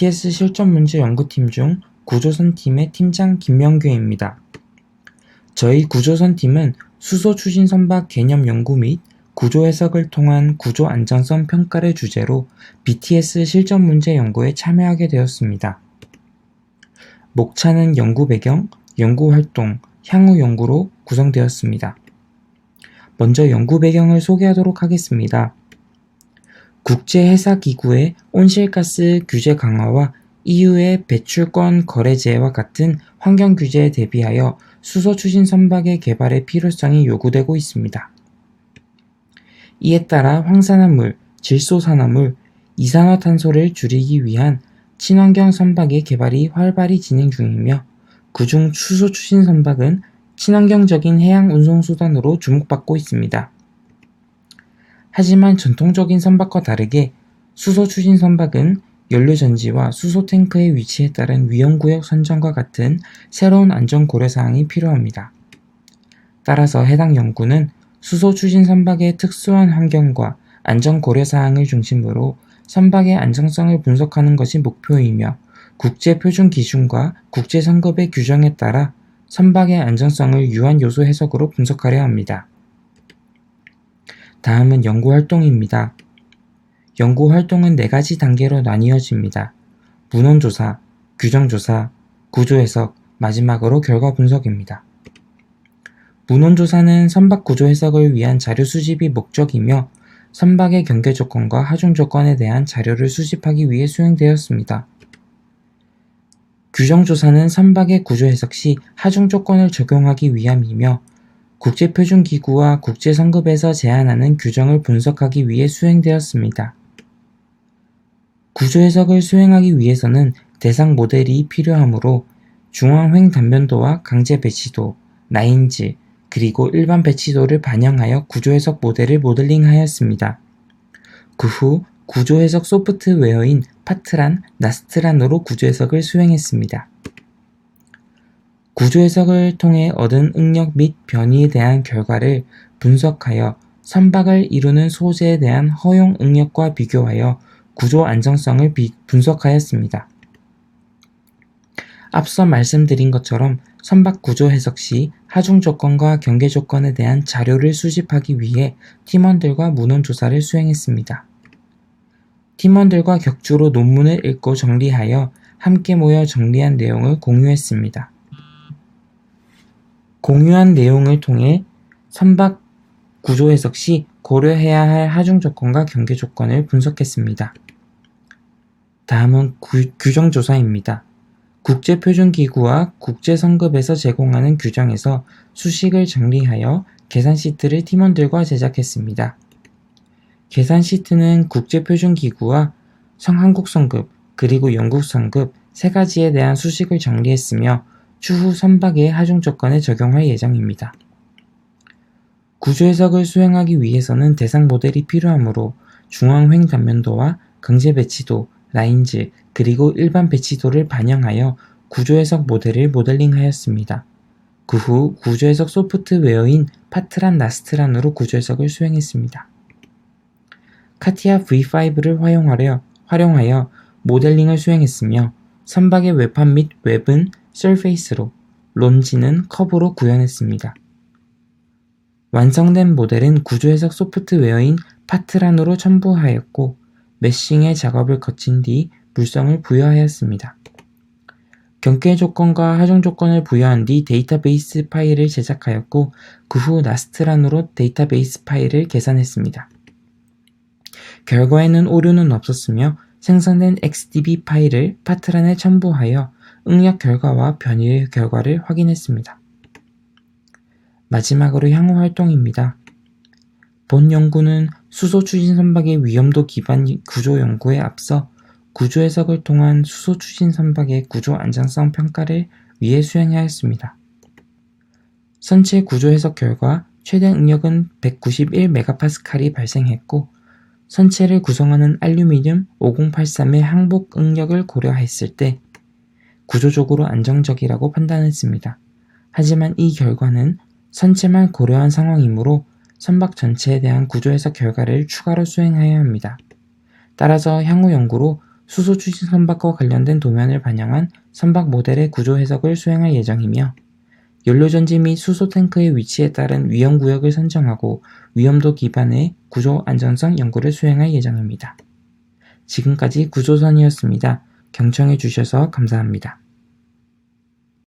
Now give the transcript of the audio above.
BTS 실전문제 연구팀 중 구조선팀의 팀장 김명규입니다. 저희 구조선팀은 수소 추진 선박 개념 연구 및 구조 해석을 통한 구조 안정성 평가를 주제로 BTS 실전문제 연구에 참여하게 되었습니다. 목차는 연구 배경, 연구 활동, 향후 연구로 구성되었습니다. 먼저 연구 배경을 소개하도록 하겠습니다. 국제해사기구의 온실가스 규제 강화와 EU의 배출권 거래제와 같은 환경 규제에 대비하여 수소 추진 선박의 개발의 필요성이 요구되고 있습니다. 이에 따라 황산화물, 질소산화물, 이산화탄소를 줄이기 위한 친환경 선박의 개발이 활발히 진행 중이며 그중 수소 추진 선박은 친환경적인 해양 운송수단으로 주목받고 있습니다. 하지만 전통적인 선박과 다르게 수소 추진 선박은 연료전지와 수소 탱크의 위치에 따른 위험구역 선정과 같은 새로운 안전 고려사항이 필요합니다. 따라서 해당 연구는 수소 추진 선박의 특수한 환경과 안전 고려사항을 중심으로 선박의 안정성을 분석하는 것이 목표이며 국제 표준 기준과 국제 성급의 규정에 따라 선박의 안정성을 유한 요소 해석으로 분석하려 합니다. 다음은 연구활동입니다. 연구활동은 4가지 단계로 나뉘어집니다. 문헌조사, 규정조사, 구조해석, 마지막으로 결과 분석입니다. 문헌조사는 선박 구조 해석을 위한 자료 수집이 목적이며 선박의 경계 조건과 하중 조건에 대한 자료를 수집하기 위해 수행되었습니다. 규정조사는 선박의 구조 해석 시 하중 조건을 적용하기 위함이며 국제표준기구와 국제성급에서 제안하는 규정을 분석하기 위해 수행되었습니다. 구조해석을 수행하기 위해서는 대상 모델이 필요하므로 중앙횡 단면도와 강제 배치도, 라인지, 그리고 일반 배치도를 반영하여 구조해석 모델을 모델링하였습니다. 그 후 구조해석 소프트웨어인 파트란, 나스트란으로 구조해석을 수행했습니다. 구조해석을 통해 얻은 응력 및 변이에 대한 결과를 분석하여 선박을 이루는 소재에 대한 허용 응력과 비교하여 구조 안정성을 분석하였습니다. 앞서 말씀드린 것처럼 선박 구조 해석 시 하중 조건과 경계 조건에 대한 자료를 수집하기 위해 팀원들과 문헌 조사를 수행했습니다. 팀원들과 격주로 논문을 읽고 정리하여 함께 모여 정리한 내용을 공유했습니다. 공유한 내용을 통해 선박 구조 해석 시 고려해야 할 하중 조건과 경계 조건을 분석했습니다. 다음은 규정조사입니다. 국제표준기구와 국제성급에서 제공하는 규정에서 수식을 정리하여 계산 시트를 팀원들과 제작했습니다. 계산 시트는 국제표준기구와 한국성급 그리고 영국성급 3가지에 대한 수식을 정리했으며 추후 선박의 하중 조건에 적용할 예정입니다. 구조해석을 수행하기 위해서는 대상 모델이 필요하므로 중앙횡 단면도와 강제 배치도, 라인지, 그리고 일반 배치도를 반영하여 구조해석 모델을 모델링하였습니다. 그 후 구조해석 소프트웨어인 파트란, 나스트란으로 구조해석을 수행했습니다. 카티아 V5를 활용하여 모델링을 수행했으며 선박의 외판 및 웹은 서페이스로, 론지는 커브로 구현했습니다. 완성된 모델은 구조해석 소프트웨어인 파트란으로 첨부하였고 메싱의 작업을 거친 뒤 물성을 부여하였습니다. 경계 조건과 하중 조건을 부여한 뒤 데이터베이스 파일을 제작하였고 그 후 나스트란으로 데이터베이스 파일을 계산했습니다. 결과에는 오류는 없었으며 생성된 XDB 파일을 파트란에 첨부하여 응력 결과와 변이의 결과를 확인했습니다. 마지막으로 향후 활동입니다. 본 연구는 수소 추진 선박의 위험도 기반 구조 연구에 앞서 구조 해석을 통한 수소 추진 선박의 구조 안정성 평가를 위해 수행하였습니다. 선체 구조 해석 결과 최대 응력은 191MPa이 발생했고 선체를 구성하는 알루미늄 5083의 항복 응력을 고려했을 때 구조적으로 안정적이라고 판단했습니다. 하지만 이 결과는 선체만 고려한 상황이므로 선박 전체에 대한 구조 해석 결과를 추가로 수행해야 합니다. 따라서 향후 연구로 수소 추진 선박과 관련된 도면을 반영한 선박 모델의 구조 해석을 수행할 예정이며 연료전지 및 수소 탱크의 위치에 따른 위험구역을 선정하고 위험도 기반의 구조 안전성 연구를 수행할 예정입니다. 지금까지 구조선이었습니다. 경청해 주셔서 감사합니다.